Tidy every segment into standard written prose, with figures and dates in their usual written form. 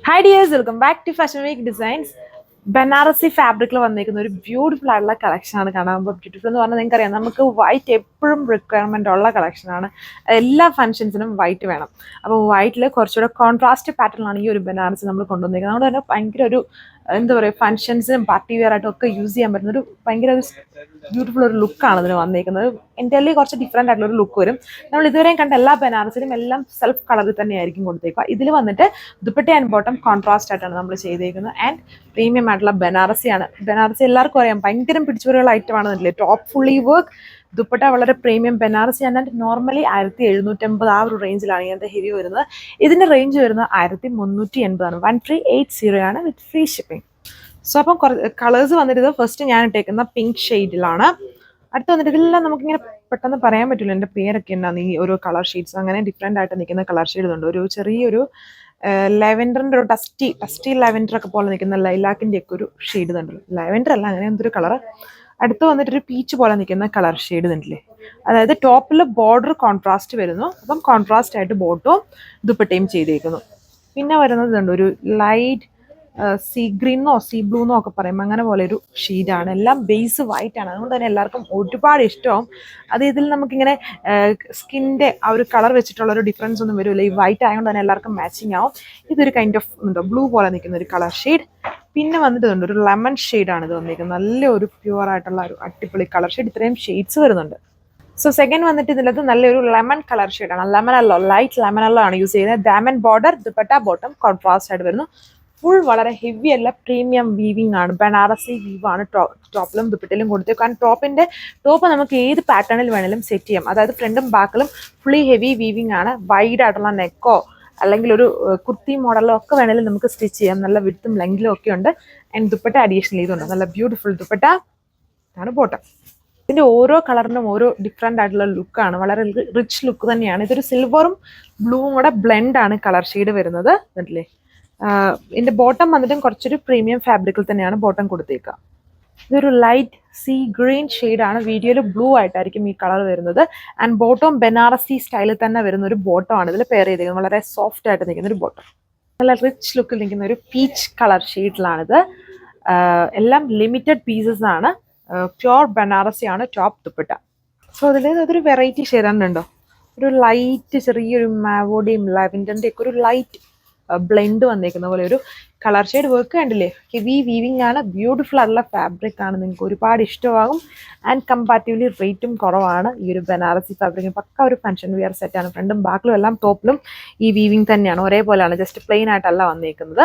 Hi dears, welcome back to Fashion Week Designs. Banarasi ഫാബ്രിക്കിൽ വന്നിരിക്കുന്ന ഒരു ബ്യൂട്ടിഫുൾ ആയിട്ടുള്ള കളക്ഷനാണ് കാണാൻ. ബ്യൂട്ടിഫുൾ എന്ന് പറഞ്ഞാൽ നിങ്ങൾക്കറിയാം, നമുക്ക് വൈറ്റ് എപ്പോഴും റിക്വയർമെൻ്റ് ഉള്ള കളക്ഷനാണ്. എല്ലാ ഫംഗ്ഷൻസിനും വൈറ്റ് വേണം. അപ്പോൾ വൈറ്റിൽ കുറച്ചുകൂടെ കോൺട്രാസ്റ്റ് പാറ്റേണിലാണ് ഈ ഒരു ബനാറസി നമ്മൾ കൊണ്ടുവന്നിരിക്കുന്നത്. അതുകൊണ്ട് തന്നെ ഭയങ്കര ഒരു എന്താ പറയുക, ഫംഗ്ഷൻസിനും പാർട്ടി വെയർ ആയിട്ടും ഒക്കെ യൂസ് ചെയ്യാൻ പറ്റുന്ന ഒരു ഭയങ്കര ഒരു ബ്യൂട്ടിഫുൾ ഒരു ലുക്കാണ് ഇതിന് വന്നിരിക്കുന്നത്. എൻ്റെ കുറച്ച് ഡിഫറെൻ്റ് ആയിട്ടുള്ള ഒരു ലുക്ക് വരും. നമ്മൾ ഇതുവരെയും കണ്ട എല്ലാ ബനാറസിലും എല്ലാം സെൽഫ് കളറിൽ തന്നെയായിരിക്കും കൊടുത്തേക്കുക. ഇതിൽ വന്നിട്ട് ദുപ്പട്ട ആൻഡ് ബോട്ടം കോൺട്രാസ്റ്റ് ആയിട്ടാണ് നമ്മൾ ചെയ്തേക്കുന്നത്. ആൻഡ് പ്രീമിയം ആയിട്ടുള്ള ബനാറസിയാണ്. ബനാറസി എല്ലാവർക്കും അറിയാം, ഭയങ്കര പിടിച്ചുപറിയുള്ള ഐറ്റമാണെന്നില്ലേ. ടോപ്പ് ഫുള്ളി വർക്ക്, ദുപ്പട്ട വളരെ പ്രീമിയം ബനാറസി. ആൻഡ് നോർമലി 1750 ആ ഒരു റേഞ്ചിലാണ് ഇതിൻ്റെ ഹെവി വരുന്നത്. ഇതിൻ്റെ റേഞ്ച് വരുന്നത് 1380 1380 ആണ് വിത്ത് ഫ്രീ ഷിപ്പിംഗ്. സോ അപ്പം കളേഴ്സ് വന്നിട്ട് ഫസ്റ്റ് ഞാൻ ഇട്ടേക്കുന്ന പിങ്ക് ഷെയ്ഡിലാണ്. അടുത്ത് വന്നിട്ട് ഇതെല്ലാം നമുക്കിങ്ങനെ പെട്ടെന്ന് പറയാൻ പറ്റില്ല എൻ്റെ പേരൊക്കെ ഉണ്ടാകുന്ന ഈ ഓരോ കളർ ഷെയ്ഡ്സ്. അങ്ങനെ ഡിഫറെൻ്റ് ആയിട്ട് നിൽക്കുന്ന കളർ ഷെയ്ഡ് ഉണ്ട്. ഒരു ചെറിയൊരു ലെവൻഡറിൻ്റെ ഒരു ടസ്റ്റി ലെവൻഡർ ഒക്കെ പോലെ നിൽക്കുന്ന ലൈലാക്കിൻ്റെ ഒക്കെ ഒരു ഷെയ്ഡ് കണ്ടല്ലോ. ലെവൻഡർ അല്ല, അങ്ങനെ എന്തൊരു കളർ. അടുത്ത് വന്നിട്ടൊരു പീച്ച് പോലെ നിൽക്കുന്ന കളർ ഷെയ്ഡ് കണ്ടില്ലേ. അതായത് ടോപ്പിൽ ബോർഡർ കോൺട്രാസ്റ്റ് വരുന്നു. അപ്പം കോൺട്രാസ്റ്റ് ആയിട്ട് ബോട്ടും ദുപ്പട്ടയും ചെയ്തേക്കുന്നു. പിന്നെ വരുന്നത് ഉണ്ട് ഒരു ലൈറ്റ് സീ ഗ്രീനോ സീ ബ്ലൂന്നോ ഒക്കെ പറയും, അങ്ങനെ പോലെ ഒരു ഷെയ്ഡാണ്. എല്ലാം ബേസ് വൈറ്റ് ആണ്. അതുകൊണ്ട് തന്നെ എല്ലാവർക്കും ഒരുപാട് ഇഷ്ടമാവും. അത് ഇതിൽ നമുക്കിങ്ങനെ സ്കിൻ്റെ ആ ഒരു കളർ വെച്ചിട്ടുള്ള ഒരു ഡിഫറൻസ് ഒന്നും വരില്ല. ഈ വൈറ്റ് ആയതുകൊണ്ട് തന്നെ എല്ലാവർക്കും മാച്ചിങ് ആവും. ഇതൊരു കൈൻഡ് ഓഫ് എന്തോ ബ്ലൂ പോലെ നിൽക്കുന്ന ഒരു കളർ ഷെയ്ഡ്. പിന്നെ വന്നിട്ടുണ്ട് ഒരു ലെമൺ ഷെയ്ഡാണ് ഇത് വന്നിരിക്കുന്നത്. നല്ല ഒരു പ്യുവർ ആയിട്ടുള്ള ഒരു അടിപൊളി കളർ ഷെയ്ഡ്. ഇത്രയും ഷെയ്ഡ്സ് വരുന്നുണ്ട്. സോ സെക്കൻഡ് വന്നിട്ട് ഇതിനകത്ത് നല്ലൊരു ലെമൺ കളർ ഷെയ്ഡാണ്. ലെമൺ അല്ലോ, ലൈറ്റ് ലെമൺ അല്ലോ ആണ് യൂസ് ചെയ്യുന്നത്. Diamond border, dupatta bottom contrast ആയിട്ട് വരുന്നു. ഫുൾ വളരെ ഹെവി അല്ല, പ്രീമിയം വീവിംഗ് ആണ്. ബനാറസി വീവാണ് ടോപ്പിലും ദുപ്പട്ടയിലും കൊടുത്തത്. കാരണം ടോപ്പ് നമുക്ക് ഏത് പാറ്റേണിൽ വേണമെങ്കിലും സെറ്റ് ചെയ്യാം. അതായത് ഫ്രണ്ടും ബാക്കിലും ഫുള്ളി ഹെവി വീവിംഗ് ആണ്. വൈഡ് ആയിട്ടുള്ള നെക്കോ അല്ലെങ്കിൽ ഒരു കുർത്തി മോഡലോ ഒക്കെ വേണമെങ്കിലും നമുക്ക് സ്റ്റിച്ച് ചെയ്യാം. നല്ല വിഡ്ത്തും ലെങ്തിലും ഒക്കെ ഉണ്ട്. ആൻഡ് ദുപ്പട്ട അഡീഷണൽ ചെയ്തുണ്ട്. നല്ല ബ്യൂട്ടിഫുൾ ദുപ്പട്ട ആണ് ബോട്ടം. ഇതിൻ്റെ ഓരോ കളറിനും ഓരോ ഡിഫറെൻ്റ് ആയിട്ടുള്ള ലുക്കാണ്. വളരെ റിച്ച് ലുക്ക് തന്നെയാണ്. ഇതൊരു സിൽവറും ബ്ലൂവും കൂടെ ബ്ലെൻഡാണ് കളർ ഷെയ്ഡ് വരുന്നത്. കണ്ടില്ലേ. ഇതിൻ്റെ ബോട്ടം വന്നിട്ടും കുറച്ചൊരു പ്രീമിയം ഫാബ്രിക്കിൽ തന്നെയാണ് ബോട്ടം കൊടുത്തേക്കുക. ഇതൊരു ലൈറ്റ് സീ ഗ്രീൻ ഷെയ്ഡാണ്. വീഡിയോയിൽ ബ്ലൂ ആയിട്ടായിരിക്കും ഈ കളർ വരുന്നത്. ആൻഡ് ബോട്ടം ബനാറസി സ്റ്റൈലിൽ തന്നെ വരുന്ന ഒരു ബോട്ടമാണ് ഇതിൽ പെയർ ചെയ്തിരിക്കുന്നത്. വളരെ സോഫ്റ്റ് ആയിട്ട് നിൽക്കുന്ന ഒരു ബോട്ടം. നല്ല റിച്ച് ലുക്കിൽ നിൽക്കുന്ന ഒരു പീച്ച് കളർ ഷെയ്ഡിലാണിത്. എല്ലാം ലിമിറ്റഡ് പീസസ് ആണ്. പ്യോർ ബനാറസി ആണ് ടോപ്പ് ദുപ്പട്ട. സോ അതൊരു വെറൈറ്റി ഷെയ്ഡാണുണ്ടോ. ഒരു ലൈറ്റ് ചെറിയൊരു മാവോഡിയും ലാവൻഡറിൻ്റെ ഒക്കെ ഒരു ലൈറ്റ് ബ്ലെൻഡ് വന്നേക്കുന്ന പോലെ ഒരു കളർ ഷെയ്ഡ് വർക്ക് കണ്ടില്ലേ. ഹെവി വീവിംഗ് ആണ്. ബ്യൂട്ടിഫുൾ ആയിട്ടുള്ള ഫാബ്രിക് ആണ്. നിങ്ങൾക്ക് ഒരുപാട് ഇഷ്ടമാകും. ആൻഡ് കമ്പാരിറ്റീവ്ലി റേറ്റും കുറവാണ്. ഈ ഒരു ബനാറസി ഫാബ്രിക് പക്ക ഒരു ഫംഗ്ഷൻ വെയർ സെറ്റാണ്. ഫ്രണ്ടും ബാക്കിലും എല്ലാം ടോപ്പിലും ഈ വീവിംഗ് തന്നെയാണ്. ഒരേപോലെയാണ്, ജസ്റ്റ് പ്ലെയിൻ ആയിട്ടല്ല വന്നേക്കുന്നത്.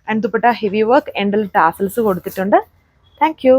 ആൻഡ് ദുപ്പട്ട ഹെവി വർക്ക്, എൻഡിൽ ടാസൽസ് കൊടുത്തിട്ടുണ്ട്. Thank you.